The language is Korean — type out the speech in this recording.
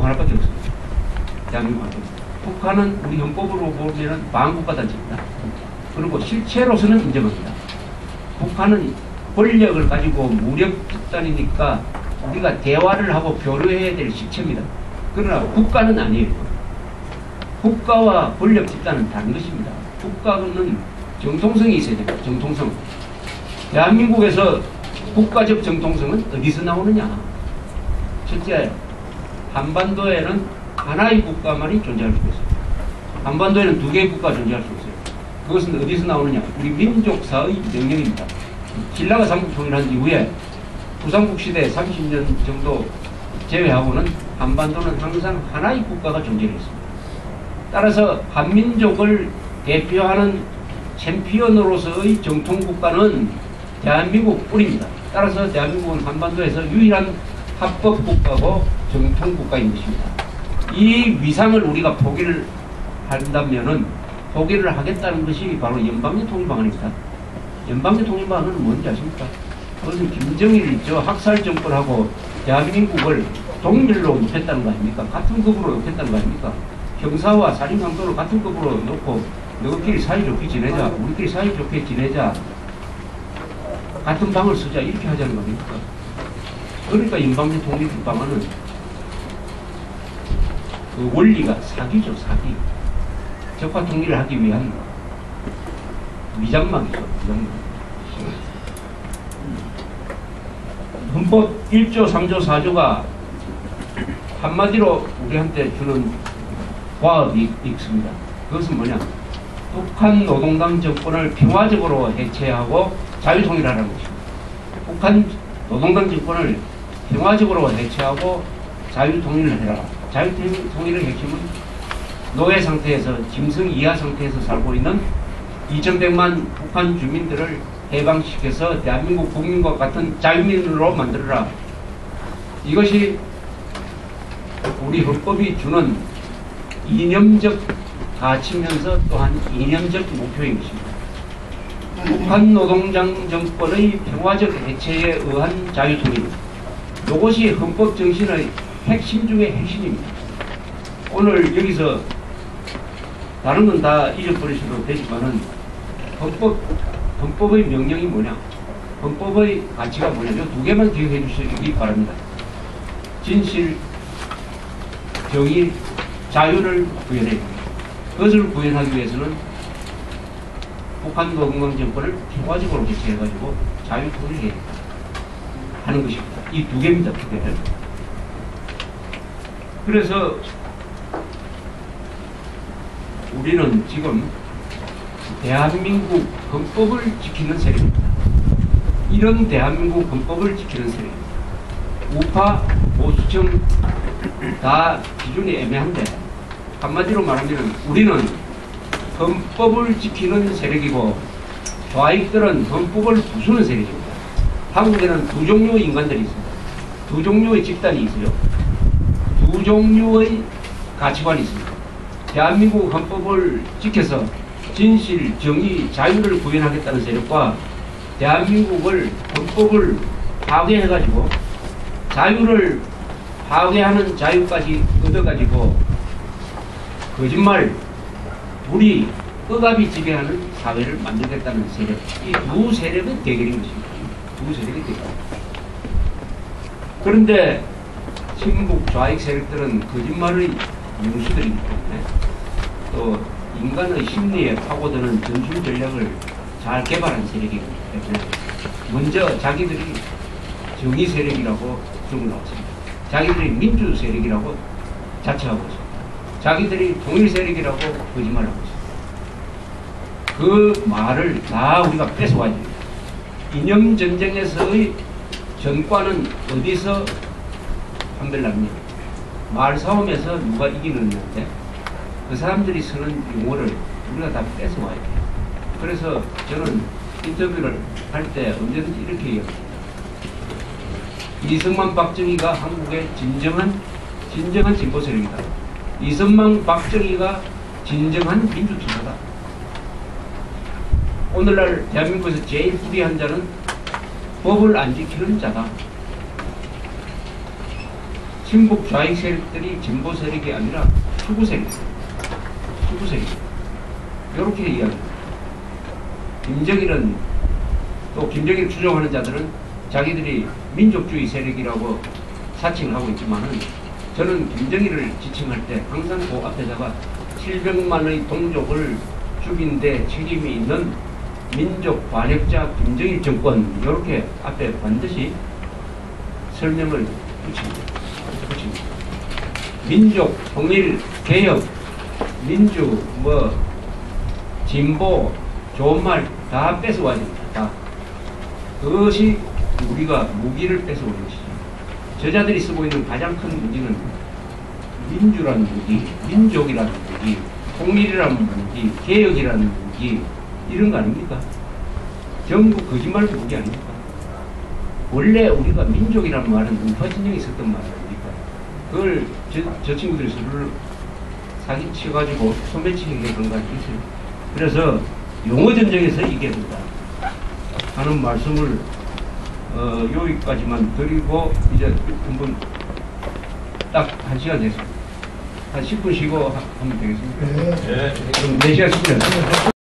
대한민국 하나밖에 없습니다. 대한민국 하나. 북한은 우리 헌법으로 보면 반국가단체입니다. 그리고 실체로서는 인정합니다. 북한은 권력을 가지고 무력 집단이니까 우리가 대화를 하고 교류해야 될 실체입니다. 그러나 국가는 아니에요. 국가와 권력 집단은 다른 것입니다. 국가는 정통성이 있어야 됩니다. 정통성. 대한민국에서 국가적 정통성은 어디서 나오느냐? 첫째, 한반도에는 하나의 국가만이 존재할 수 있어요. 한반도에는 두 개의 국가가 존재할 수 있어요. 그것은 어디서 나오느냐? 우리 민족사의 명령입니다. 신라가 삼국 통일한 이후에 부삼국 시대 30년 정도 제외하고는 한반도는 항상 하나의 국가가 존재했습니다. 따라서 한민족을 대표하는 챔피언으로서의 정통국가는 대한민국 뿌리입니다. 따라서 대한민국은 한반도에서 유일한 합법국가고 정통국가인 것입니다. 이 위상을 우리가 포기를 한다면은 포기를 하겠다는 것이 바로 연방제 통일방안입니다. 연방제 통일방안은 뭔지 아십니까? 그것은 김정일 학살 정권하고 대한민국을 동일로 놓겠다는 거 아닙니까? 같은 급으로 놓겠다는 거 아닙니까? 형사와 살인강도를 같은 급으로 놓고 너희끼리 사이좋게 지내자, 우리끼리 사이좋게 지내자, 같은 방을 쓰자, 이렇게 하자는 거 아닙니까? 그러니까 연방제 통일방안은 그 원리가 사기죠, 사기. 적화 통일을 하기 위한 위장막이죠, 위장막. 헌법 1조, 3조, 4조가 한마디로 우리한테 주는 과업이 있습니다. 그것은 뭐냐? 북한 노동당 정권을 평화적으로 해체하고 자유통일하라는 것입니다. 북한 노동당 정권을 평화적으로 해체하고 자유통일을 해라. 자유통일의 핵심은 노예 상태에서 짐승 이하 상태에서 살고 있는 2100만 북한 주민들을 해방시켜서 대한민국 국민과 같은 자유민으로 만들어라. 이것이 우리 헌법이 주는 이념적 가치면서 또한 이념적 목표인 것입니다. 북한 노동당 정권의 평화적 해체에 의한 자유통일, 이것이 헌법 정신의 핵심 중의 핵심입니다. 오늘 여기서 다른 건 다 잊어버리셔도 되지만은 헌법의 명령이 뭐냐? 헌법의 가치가 뭐냐? 이 두 개만 기억해 주시기 바랍니다. 진실, 정의, 자유를 구현해야 됩니다. 그것을 구현하기 위해서는 북한 노동당 정권을 평화적으로 개최해가지고 자유통일을 하는 것입니다. 이 두 개입니다. 두 개. 그래서 우리는 지금 대한민국 헌법을 지키는 세력입니다. 이런 대한민국 헌법을 지키는 세력입니다. 우파, 보수층 다 기준이 애매한데 한마디로 말하면 우리는 헌법을 지키는 세력이고 좌익들은 헌법을 부수는 세력입니다. 한국에는 두 종류의 인간들이 있습니다. 두 종류의 집단이 있어요. 두 종류의 가치관이 있습니다. 대한민국 헌법을 지켜서 진실, 정의, 자유를 구현하겠다는 세력과 대한민국을 헌법을 파괴해가지고 자유를 파괴하는 자유까지 얻어가지고 거짓말, 불의, 억압이 지배하는 사회를 만들겠다는 세력. 이 두 세력의 대결인 것입니다. 두 세력의 대결. 그런데 친북 좌익 세력들은 거짓말의 명수들이기 때문에 또 인간의 심리에 파고드는 전술 전략을 잘 개발한 세력이기 때문에 먼저 자기들이 정의 세력이라고 주문하고 자기들이 민주 세력이라고 자처하고 있습니다. 자기들이 통일 세력이라고 거짓말하고 있습니다. 그 말을 다 우리가 뺏어와야 됩니다. 이념 전쟁에서의 전과는 어디서 판별납니까? 말싸움에서 누가 이기느냐인데 그 사람들이 쓰는 용어를 우리가 다 뺏어와야 돼요. 그래서 저는 인터뷰를 할 때 언제든지 이렇게 얘기합니다. 이승만 박정희가 한국의 진정한 진보 세력이다. 이승만 박정희가 진정한 민주투사다. 오늘날 대한민국에서 제일 불의한 자는 법을 안 지키는 자다. 친북 좌익 세력들이 진보 세력이 아니라 추구 세력, 이렇게 이야기합니다. 김정일은 또 김정일 추종하는 자들은 자기들이 민족주의 세력이라고 사칭을 하고 있지만은 저는 김정일을 지칭할 때 항상 그 앞에다가 700만의 동족을 죽인 데 책임이 있는 민족 반역자 김정일 정권 이렇게 앞에 반드시 설명을 붙입니다. 민족 통일 개혁 민주 진보 좋은 말 다 뺏어와야 됩니다. 다. 그것이 우리가 무기를 뺏어오는 것이죠. 저자들이 쓰고 있는 가장 큰 무기는 민주라는 무기, 민족이라는 무기, 통일이라는 무기, 개혁이라는 무기 이런 거 아닙니까? 전부 거짓말 무기 아닙니까? 원래 우리가 민족이라는 말은 우파진영이 있었던 말 아닙니까? 그걸 저 친구들이 서로를 사기쳐가지고 소매치기를 한 거 아니겠어요? 그래서 용어 전쟁에서 이겨야 된다 하는 말씀을 여기까지만 드리고 이제 한번 딱 1시간 됐습니다. 한 10분 쉬고 하면 되겠습니까? 네. 그럼 4시간 쉬면